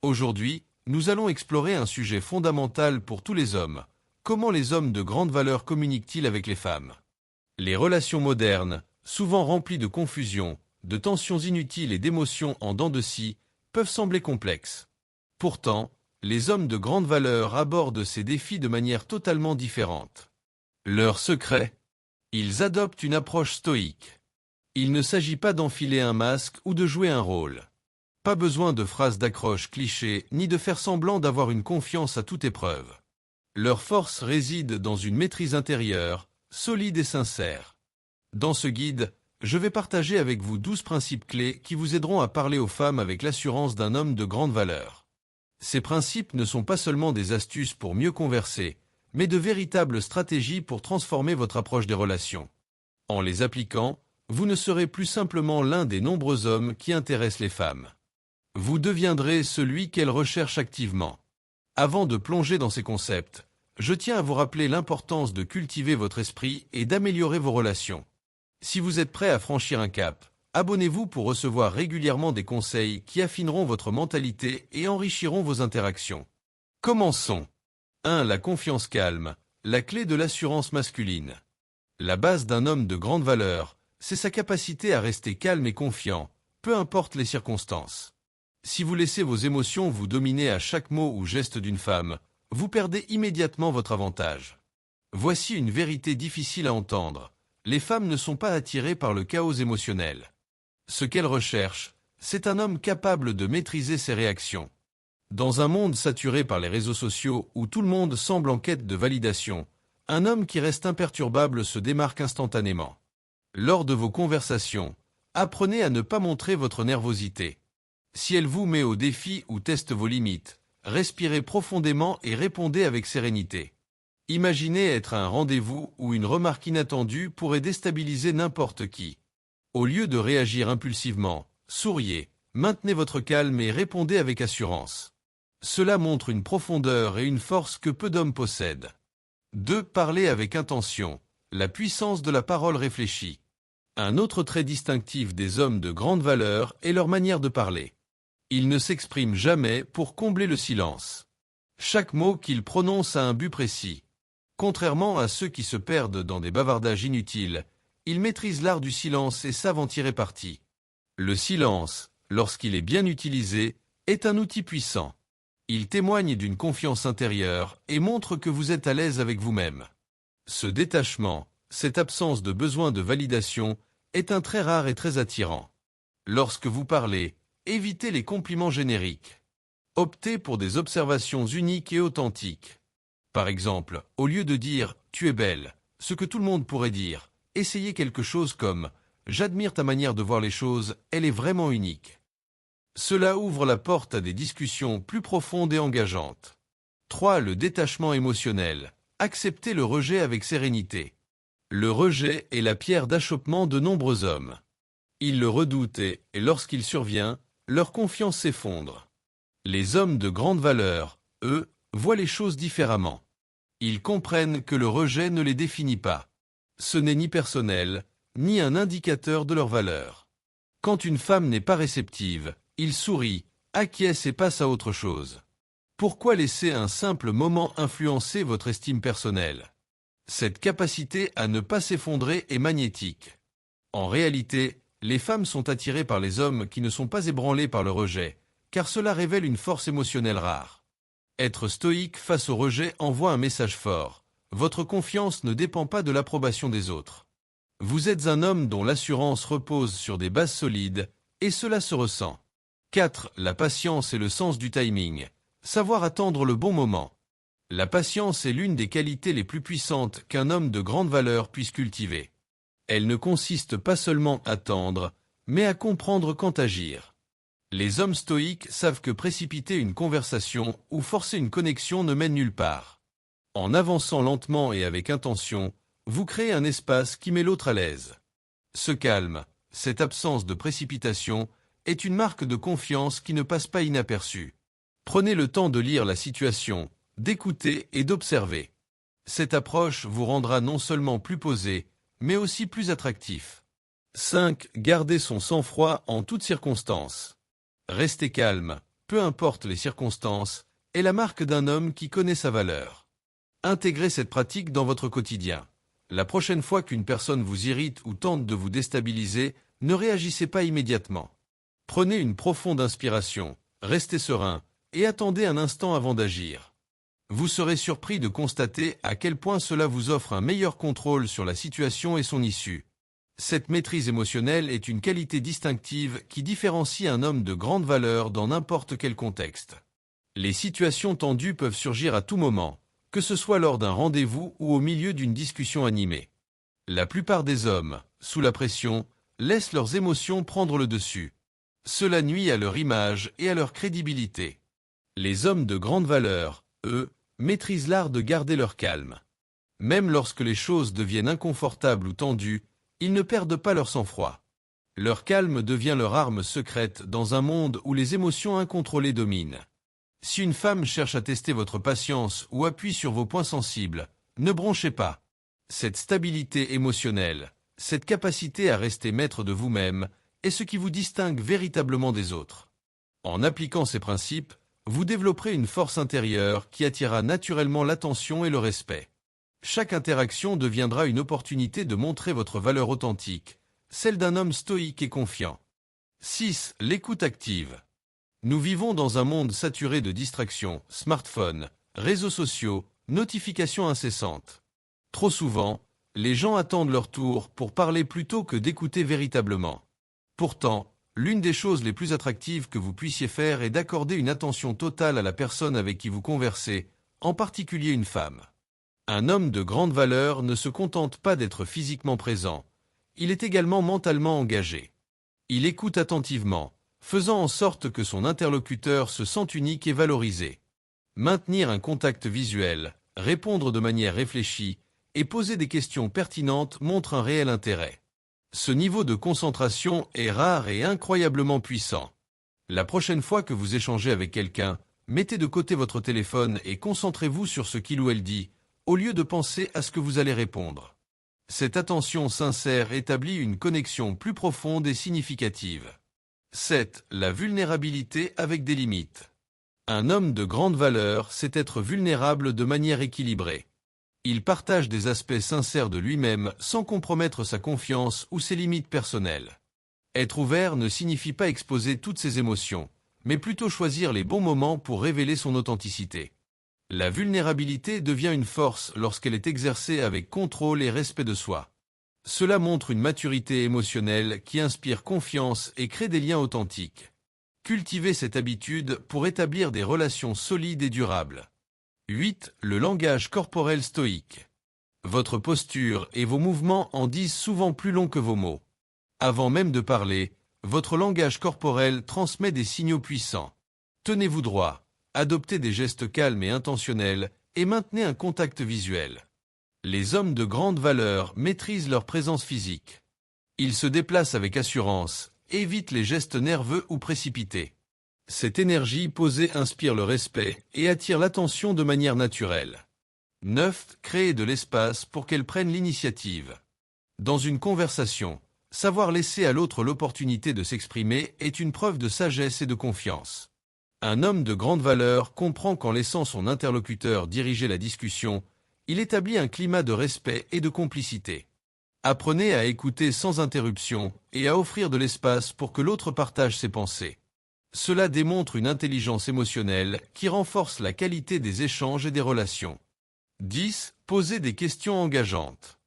Aujourd'hui, nous allons explorer un sujet fondamental pour tous les hommes. Comment les hommes de grande valeur communiquent-ils avec les femmes? Les relations modernes, souvent remplies de confusion, de tensions inutiles et d'émotions en dents de scie, peuvent sembler complexes. Pourtant, les hommes de grande valeur abordent ces défis de manière totalement différente. Leur secret? Ils adoptent une approche stoïque. Il ne s'agit pas d'enfiler un masque ou de jouer un rôle. Pas besoin de phrases d'accroche clichés, ni de faire semblant d'avoir une confiance à toute épreuve. Leur force réside dans une maîtrise intérieure, solide et sincère. Dans ce guide, je vais partager avec vous 12 principes clés qui vous aideront à parler aux femmes avec l'assurance d'un homme de grande valeur. Ces principes ne sont pas seulement des astuces pour mieux converser, mais de véritables stratégies pour transformer votre approche des relations. En les appliquant, vous ne serez plus simplement l'un des nombreux hommes qui intéressent les femmes. Vous deviendrez celui qu'elles recherchent activement. Avant de plonger dans ces concepts, je tiens à vous rappeler l'importance de cultiver votre esprit et d'améliorer vos relations. Si vous êtes prêt à franchir un cap, abonnez-vous pour recevoir régulièrement des conseils qui affineront votre mentalité et enrichiront vos interactions. Commençons. 1. La confiance calme, la clé de l'assurance masculine. La base d'un homme de grande valeur, c'est sa capacité à rester calme et confiant, peu importe les circonstances. Si vous laissez vos émotions vous dominer à chaque mot ou geste d'une femme, vous perdez immédiatement votre avantage. Voici une vérité difficile à entendre. Les femmes ne sont pas attirées par le chaos émotionnel. Ce qu'elles recherchent, c'est un homme capable de maîtriser ses réactions. Dans un monde saturé par les réseaux sociaux où tout le monde semble en quête de validation, un homme qui reste imperturbable se démarque instantanément. Lors de vos conversations, apprenez à ne pas montrer votre nervosité. Si elle vous met au défi ou teste vos limites, respirez profondément et répondez avec sérénité. Imaginez être à un rendez-vous où une remarque inattendue pourrait déstabiliser n'importe qui. Au lieu de réagir impulsivement, souriez, maintenez votre calme et répondez avec assurance. Cela montre une profondeur et une force que peu d'hommes possèdent. 2. Parler avec intention, la puissance de la parole réfléchie. Un autre trait distinctif des hommes de grande valeur est leur manière de parler. Ils ne s'expriment jamais pour combler le silence. Chaque mot qu'ils prononcent a un but précis. Contrairement à ceux qui se perdent dans des bavardages inutiles, ils maîtrisent l'art du silence et savent en tirer parti. Le silence, lorsqu'il est bien utilisé, est un outil puissant. Il témoigne d'une confiance intérieure et montre que vous êtes à l'aise avec vous-même. Ce détachement, cette absence de besoin de validation, est un trait rare et très attirant. Lorsque vous parlez, évitez les compliments génériques. Optez pour des observations uniques et authentiques. Par exemple, au lieu de dire « tu es belle », ce que tout le monde pourrait dire, essayez quelque chose comme « j'admire ta manière de voir les choses, elle est vraiment unique ». Cela ouvre la porte à des discussions plus profondes et engageantes. 3. Le détachement émotionnel. Acceptez le rejet avec sérénité. Le rejet est la pierre d'achoppement de nombreux hommes. Ils le redoutent et lorsqu'il survient, leur confiance s'effondre. Les hommes de grande valeur, eux, voient les choses différemment. Ils comprennent que le rejet ne les définit pas. Ce n'est ni personnel, ni un indicateur de leur valeur. Quand une femme n'est pas réceptive, ils sourient, acquiescent et passent à autre chose. Pourquoi laisser un simple moment influencer votre estime personnelle? Cette capacité à ne pas s'effondrer est magnétique. En réalité, les femmes sont attirées par les hommes qui ne sont pas ébranlés par le rejet, car cela révèle une force émotionnelle rare. Être stoïque face au rejet envoie un message fort. Votre confiance ne dépend pas de l'approbation des autres. Vous êtes un homme dont l'assurance repose sur des bases solides, et cela se ressent. 4. La patience et le sens du timing. Savoir attendre le bon moment. La patience est l'une des qualités les plus puissantes qu'un homme de grande valeur puisse cultiver. Elle ne consiste pas seulement à attendre, mais à comprendre quand agir. Les hommes stoïques savent que précipiter une conversation ou forcer une connexion ne mène nulle part. En avançant lentement et avec intention, vous créez un espace qui met l'autre à l'aise. Ce calme, cette absence de précipitation, est une marque de confiance qui ne passe pas inaperçue. Prenez le temps de lire la situation, d'écouter et d'observer. Cette approche vous rendra non seulement plus posé, mais aussi plus attractif. 5. Garder son sang-froid en toutes circonstances. Restez calme, peu importe les circonstances, est la marque d'un homme qui connaît sa valeur. Intégrez cette pratique dans votre quotidien. La prochaine fois qu'une personne vous irrite ou tente de vous déstabiliser, ne réagissez pas immédiatement. Prenez une profonde inspiration, restez serein, et attendez un instant avant d'agir. Vous serez surpris de constater à quel point cela vous offre un meilleur contrôle sur la situation et son issue. Cette maîtrise émotionnelle est une qualité distinctive qui différencie un homme de grande valeur dans n'importe quel contexte. Les situations tendues peuvent surgir à tout moment, que ce soit lors d'un rendez-vous ou au milieu d'une discussion animée. La plupart des hommes, sous la pression, laissent leurs émotions prendre le dessus. Cela nuit à leur image et à leur crédibilité. Les hommes de grande valeur, eux, maîtrisent l'art de garder leur calme. Même lorsque les choses deviennent inconfortables ou tendues, ils ne perdent pas leur sang-froid. Leur calme devient leur arme secrète dans un monde où les émotions incontrôlées dominent. Si une femme cherche à tester votre patience ou appuie sur vos points sensibles, ne bronchez pas. Cette stabilité émotionnelle, cette capacité à rester maître de vous-même, est ce qui vous distingue véritablement des autres. En appliquant ces principes, vous développerez une force intérieure qui attirera naturellement l'attention et le respect. Chaque interaction deviendra une opportunité de montrer votre valeur authentique, celle d'un homme stoïque et confiant. 6. L'écoute active. Nous vivons dans un monde saturé de distractions, smartphones, réseaux sociaux, notifications incessantes. Trop souvent, les gens attendent leur tour pour parler plutôt que d'écouter véritablement. Pourtant, l'une des choses les plus attractives que vous puissiez faire est d'accorder une attention totale à la personne avec qui vous conversez, en particulier une femme. Un homme de grande valeur ne se contente pas d'être physiquement présent, il est également mentalement engagé. Il écoute attentivement, faisant en sorte que son interlocuteur se sente unique et valorisé. Maintenir un contact visuel, répondre de manière réfléchie et poser des questions pertinentes montre un réel intérêt. Ce niveau de concentration est rare et incroyablement puissant. La prochaine fois que vous échangez avec quelqu'un, mettez de côté votre téléphone et concentrez-vous sur ce qu'il ou elle dit, au lieu de penser à ce que vous allez répondre. Cette attention sincère établit une connexion plus profonde et significative. 7. La vulnérabilité avec des limites. Un homme de grande valeur sait être vulnérable de manière équilibrée. Il partage des aspects sincères de lui-même sans compromettre sa confiance ou ses limites personnelles. Être ouvert ne signifie pas exposer toutes ses émotions, mais plutôt choisir les bons moments pour révéler son authenticité. La vulnérabilité devient une force lorsqu'elle est exercée avec contrôle et respect de soi. Cela montre une maturité émotionnelle qui inspire confiance et crée des liens authentiques. Cultivez cette habitude pour établir des relations solides et durables. 8. Le langage corporel stoïque. Votre posture et vos mouvements en disent souvent plus long que vos mots. Avant même de parler, votre langage corporel transmet des signaux puissants. Tenez-vous droit, adoptez des gestes calmes et intentionnels, et maintenez un contact visuel. Les hommes de grande valeur maîtrisent leur présence physique. Ils se déplacent avec assurance, évitent les gestes nerveux ou précipités. Cette énergie posée inspire le respect et attire l'attention de manière naturelle. 9. Créer de l'espace pour qu'elle prenne l'initiative. Dans une conversation, savoir laisser à l'autre l'opportunité de s'exprimer est une preuve de sagesse et de confiance. Un homme de grande valeur comprend qu'en laissant son interlocuteur diriger la discussion, il établit un climat de respect et de complicité. Apprenez à écouter sans interruption et à offrir de l'espace pour que l'autre partage ses pensées. Cela démontre une intelligence émotionnelle qui renforce la qualité des échanges et des relations. 10. Poser des questions engageantes.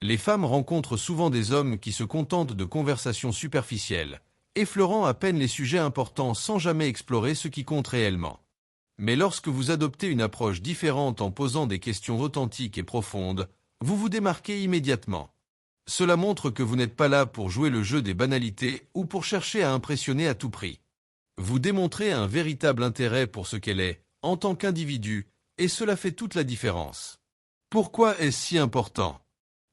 Les femmes rencontrent souvent des hommes qui se contentent de conversations superficielles, effleurant à peine les sujets importants sans jamais explorer ce qui compte réellement. Mais lorsque vous adoptez une approche différente en posant des questions authentiques et profondes, vous vous démarquez immédiatement. Cela montre que vous n'êtes pas là pour jouer le jeu des banalités ou pour chercher à impressionner à tout prix. Vous démontrez un véritable intérêt pour ce qu'elle est, en tant qu'individu, et cela fait toute la différence. Pourquoi est-ce si important ?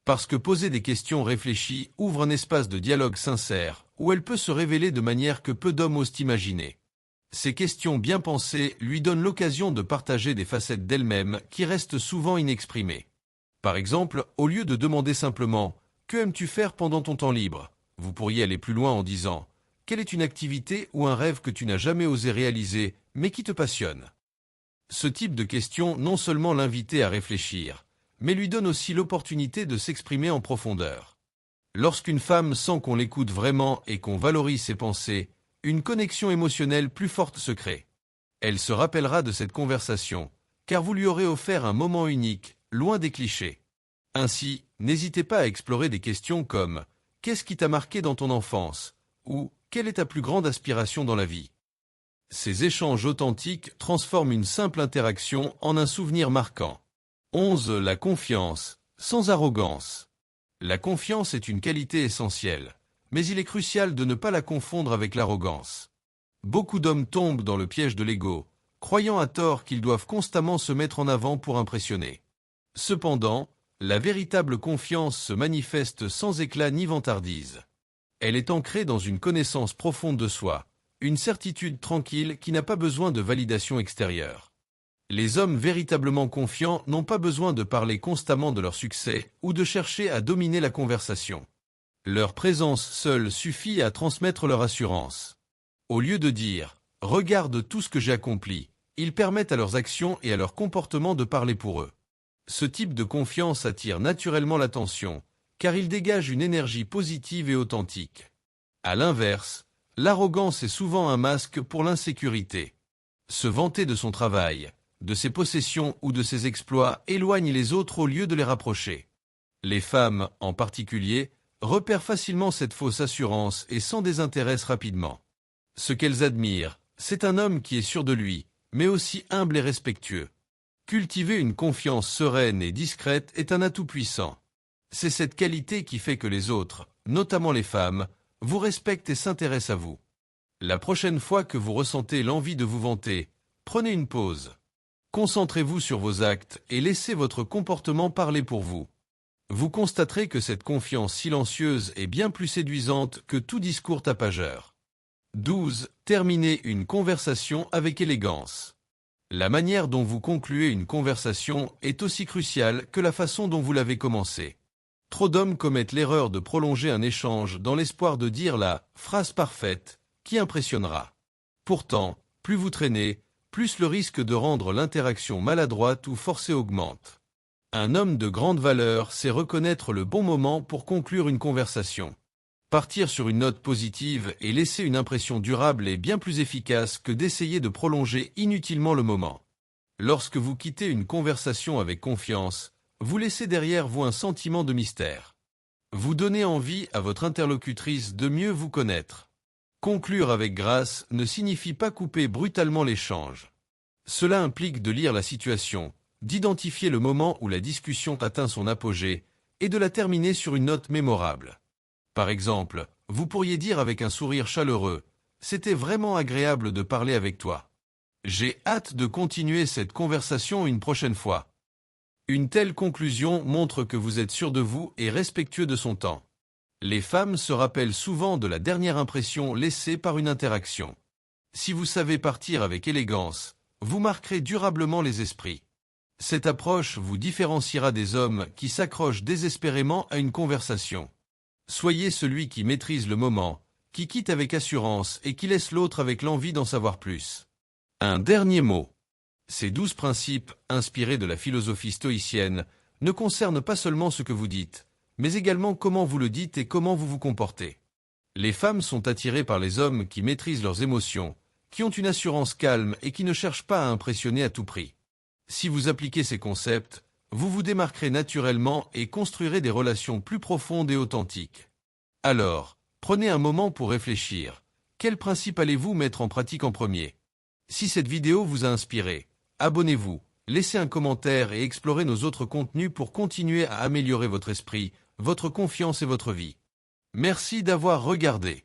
Parce que poser des questions réfléchies ouvre un espace de dialogue sincère, où elle peut se révéler de manière que peu d'hommes osent imaginer. Ces questions bien pensées lui donnent l'occasion de partager des facettes d'elle-même qui restent souvent inexprimées. Par exemple, au lieu de demander simplement « Que aimes-tu faire pendant ton temps libre ?», vous pourriez aller plus loin en disant « quelle est une activité ou un rêve que tu n'as jamais osé réaliser, mais qui te passionne? Ce type de question non seulement l'invite à réfléchir, mais lui donne aussi l'opportunité de s'exprimer en profondeur. Lorsqu'une femme sent qu'on l'écoute vraiment et qu'on valorise ses pensées, une connexion émotionnelle plus forte se crée. Elle se rappellera de cette conversation, car vous lui aurez offert un moment unique, loin des clichés. Ainsi, n'hésitez pas à explorer des questions comme « Qu'est-ce qui t'a marqué dans ton enfance ?» ou « Quelle est ta plus grande aspiration dans la vie ?» Ces échanges authentiques transforment une simple interaction en un souvenir marquant. 11. La confiance, sans arrogance. La confiance est une qualité essentielle, mais il est crucial de ne pas la confondre avec l'arrogance. Beaucoup d'hommes tombent dans le piège de l'ego, croyant à tort qu'ils doivent constamment se mettre en avant pour impressionner. Cependant, la véritable confiance se manifeste sans éclat ni vantardise. Elle est ancrée dans une connaissance profonde de soi, une certitude tranquille qui n'a pas besoin de validation extérieure. Les hommes véritablement confiants n'ont pas besoin de parler constamment de leur succès ou de chercher à dominer la conversation. Leur présence seule suffit à transmettre leur assurance. Au lieu de dire « Regarde tout ce que j'ai accompli », ils permettent à leurs actions et à leur comportement de parler pour eux. Ce type de confiance attire naturellement l'attention, car il dégage une énergie positive et authentique. À l'inverse, l'arrogance est souvent un masque pour l'insécurité. Se vanter de son travail, de ses possessions ou de ses exploits éloigne les autres au lieu de les rapprocher. Les femmes, en particulier, repèrent facilement cette fausse assurance et s'en désintéressent rapidement. Ce qu'elles admirent, c'est un homme qui est sûr de lui, mais aussi humble et respectueux. Cultiver une confiance sereine et discrète est un atout puissant. C'est cette qualité qui fait que les autres, notamment les femmes, vous respectent et s'intéressent à vous. La prochaine fois que vous ressentez l'envie de vous vanter, prenez une pause. Concentrez-vous sur vos actes et laissez votre comportement parler pour vous. Vous constaterez que cette confiance silencieuse est bien plus séduisante que tout discours tapageur. 12. Terminez une conversation avec élégance. La manière dont vous concluez une conversation est aussi cruciale que la façon dont vous l'avez commencée. Trop d'hommes commettent l'erreur de prolonger un échange dans l'espoir de dire la phrase parfaite qui impressionnera. Pourtant, plus vous traînez, plus le risque de rendre l'interaction maladroite ou forcée augmente. Un homme de grande valeur sait reconnaître le bon moment pour conclure une conversation. Partir sur une note positive et laisser une impression durable est bien plus efficace que d'essayer de prolonger inutilement le moment. Lorsque vous quittez une conversation avec confiance, vous laissez derrière vous un sentiment de mystère. Vous donnez envie à votre interlocutrice de mieux vous connaître. Conclure avec grâce ne signifie pas couper brutalement l'échange. Cela implique de lire la situation, d'identifier le moment où la discussion atteint son apogée et de la terminer sur une note mémorable. Par exemple, vous pourriez dire avec un sourire chaleureux « C'était vraiment agréable de parler avec toi. J'ai hâte de continuer cette conversation une prochaine fois. » Une telle conclusion montre que vous êtes sûr de vous et respectueux de son temps. Les femmes se rappellent souvent de la dernière impression laissée par une interaction. Si vous savez partir avec élégance, vous marquerez durablement les esprits. Cette approche vous différenciera des hommes qui s'accrochent désespérément à une conversation. Soyez celui qui maîtrise le moment, qui quitte avec assurance et qui laisse l'autre avec l'envie d'en savoir plus. Un dernier mot. Ces 12 principes, inspirés de la philosophie stoïcienne, ne concernent pas seulement ce que vous dites, mais également comment vous le dites et comment vous vous comportez. Les femmes sont attirées par les hommes qui maîtrisent leurs émotions, qui ont une assurance calme et qui ne cherchent pas à impressionner à tout prix. Si vous appliquez ces concepts, vous vous démarquerez naturellement et construirez des relations plus profondes et authentiques. Alors, prenez un moment pour réfléchir. Quel principe allez-vous mettre en pratique en premier? Si cette vidéo vous a inspiré, abonnez-vous, laissez un commentaire et explorez nos autres contenus pour continuer à améliorer votre esprit, votre confiance et votre vie. Merci d'avoir regardé.